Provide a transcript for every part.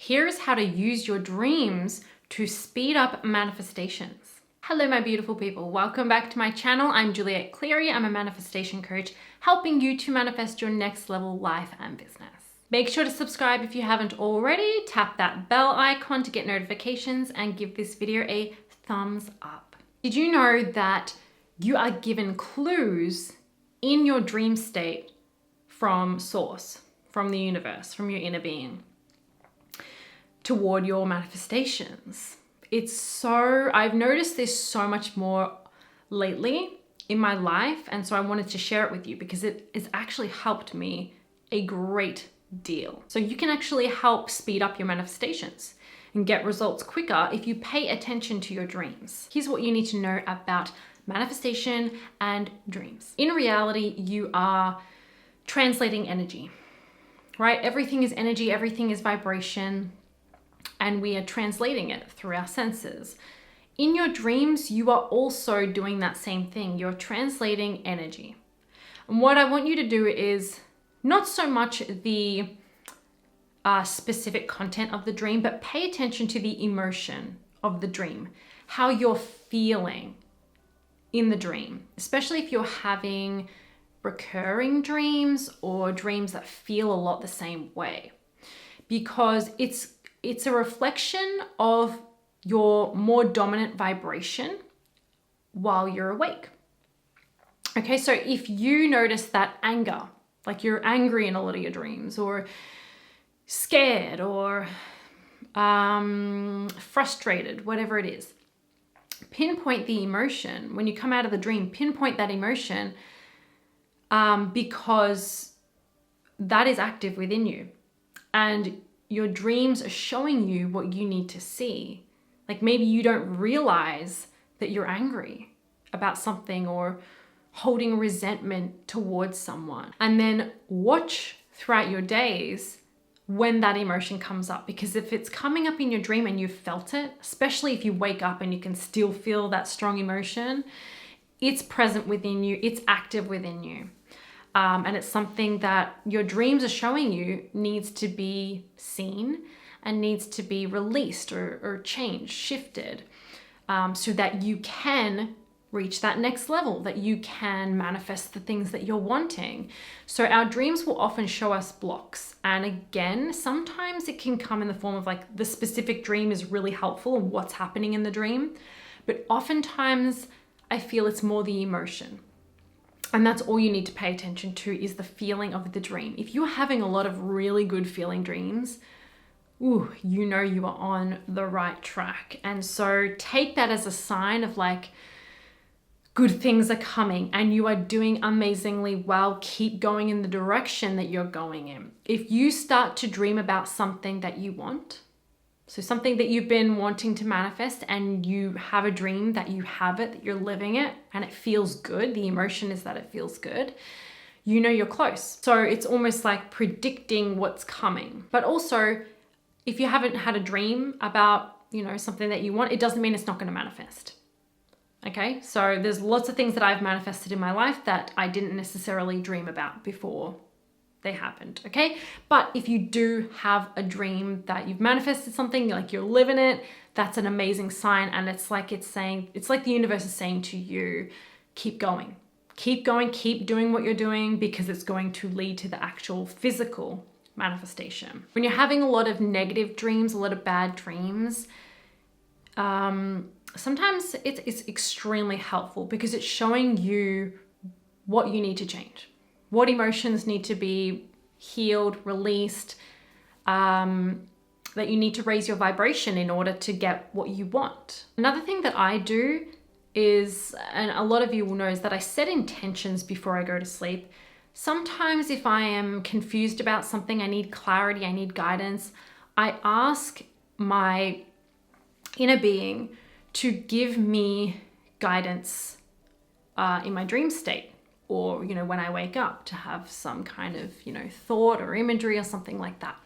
Here's how to use your dreams to speed up manifestations. Hello, my beautiful people. Welcome back to my channel. I'm Juliette Cleary. I'm a manifestation coach, helping you to manifest your next level life and business. Make sure to subscribe if you haven't already. Tap that bell icon to get notifications and give this video a thumbs up. Did you know that you are given clues in your dream state from source, from the universe, from your inner being, toward your manifestations? I've noticed this so much more lately in my life, and so I wanted to share it with you because it has actually helped me a great deal. So you can actually help speed up your manifestations and get results quicker if you pay attention to your dreams. Here's what you need to know about manifestation and dreams. In reality, you are translating energy, right? Everything is energy, everything is vibration, and we are translating it through our senses. In your dreams, you are also doing that same thing. You're translating energy. And what I want you to do is not so much the specific content of the dream, but pay attention to the emotion of the dream, how you're feeling in the dream, especially if you're having recurring dreams or dreams that feel a lot the same way, because it's a reflection of your more dominant vibration while you're awake. Okay, so if you notice that anger, like you're angry in a lot of your dreams, or scared, or frustrated, whatever it is, pinpoint the emotion. When you come out of the dream, pinpoint that emotion, because that is active within you. And your dreams are showing you what you need to see. Like maybe you don't realize that you're angry about something or holding resentment towards someone. And then watch throughout your days when that emotion comes up. Because if it's coming up in your dream and you've felt it, especially if you wake up and you can still feel that strong emotion, it's present within you, it's active within you. And it's something that your dreams are showing you needs to be seen and needs to be released or changed, shifted, so that you can reach that next level, that you can manifest the things that you're wanting. So our dreams will often show us blocks. And again, sometimes it can come in the form of like the specific dream is really helpful and what's happening in the dream. But oftentimes I feel it's more the emotion. And that's all you need to pay attention to is the feeling of the dream. If you're having a lot of really good feeling dreams, you know you are on the right track. And so take that as a sign of like, good things are coming and you are doing amazingly well. Keep going in the direction that you're going in. If you start to dream about something that you want, so something that you've been wanting to manifest, and you have a dream that you have it, that you're living it, and it feels good, the emotion is that it feels good, you know you're close. So it's almost like predicting what's coming. But also, if you haven't had a dream about, something that you want, it doesn't mean it's not going to manifest. Okay, so there's lots of things that I've manifested in my life that I didn't necessarily dream about before they happened, okay? But if you do have a dream that you've manifested something, like you're living it, that's an amazing sign. And it's like the universe is saying to you, keep going, keep doing what you're doing, because it's going to lead to the actual physical manifestation. When you're having a lot of negative dreams, a lot of bad dreams, sometimes it's extremely helpful because it's showing you what you need to change, what emotions need to be healed, released, that you need to raise your vibration in order to get what you want. Another thing that I do is, and a lot of you will know, is that I set intentions before I go to sleep. Sometimes if I am confused about something, I need clarity, I need guidance, I ask my inner being to give me guidance in my dream state, or when I wake up, to have some kind of thought or imagery or something like that.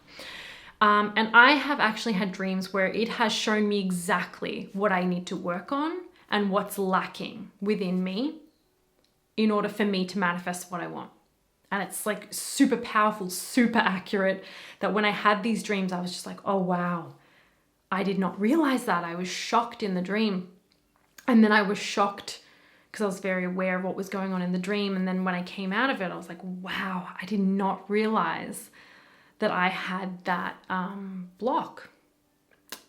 And I have actually had dreams where it has shown me exactly what I need to work on and what's lacking within me in order for me to manifest what I want. And it's like super powerful, super accurate, that when I had these dreams, I was just like, oh wow, I did not realize that. I was shocked in the dream. And then I was shocked because I was very aware of what was going on in the dream. And then when I came out of it, I was like, wow, I did not realize that I had that block,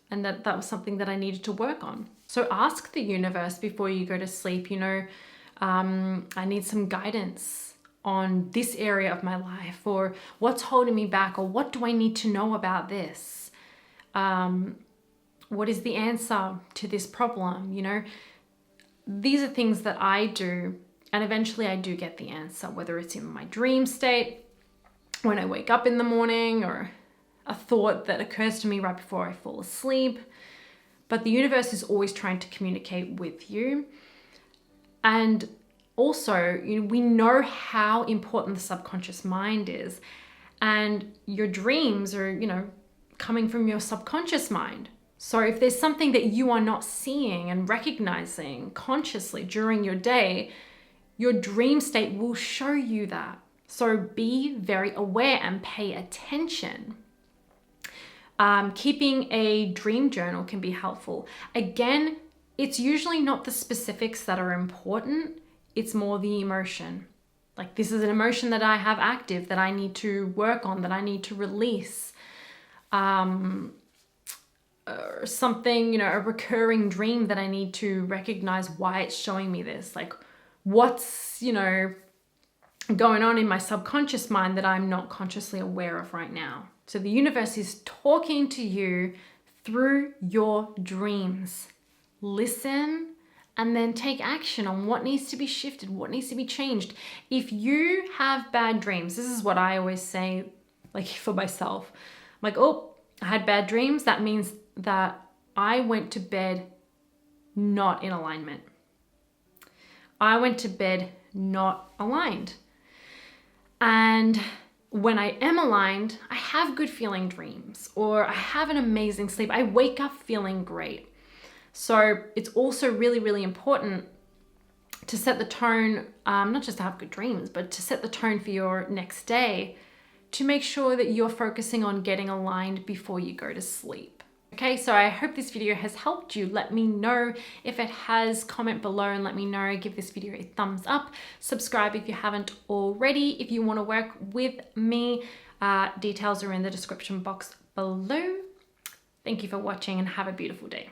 and that was something that I needed to work on. So ask the universe before you go to sleep, I need some guidance on this area of my life, or what's holding me back, or what do I need to know about this? What is the answer to this problem? These are things that I do, and eventually I do get the answer, whether it's in my dream state, when I wake up in the morning, or a thought that occurs to me right before I fall asleep. But the universe is always trying to communicate with you. And also, we know how important the subconscious mind is. And your dreams are, coming from your subconscious mind. So if there's something that you are not seeing and recognizing consciously during your day, your dream state will show you that. So be very aware and pay attention. Keeping a dream journal can be helpful. Again, it's usually not the specifics that are important. It's more the emotion. Like, this is an emotion that I have active, that I need to work on, that I need to release. Or something, a recurring dream that I need to recognize why it's showing me this. Like, what's, going on in my subconscious mind that I'm not consciously aware of right now. So the universe is talking to you through your dreams. Listen and then take action on what needs to be shifted, what needs to be changed. If you have bad dreams, this is what I always say, like, for myself. I'm like, oh, I had bad dreams. That means that I went to bed not in alignment. I went to bed not aligned. And when I am aligned, I have good feeling dreams, or I have an amazing sleep. I wake up feeling great. So it's also really, really important to set the tone, not just to have good dreams, but to set the tone for your next day, to make sure that you're focusing on getting aligned before you go to sleep. Okay, so I hope this video has helped you. Let me know if it has. Comment below and let me know. Give this video a thumbs up. Subscribe if you haven't already. If you want to work with me, details are in the description box below. Thank you for watching and have a beautiful day.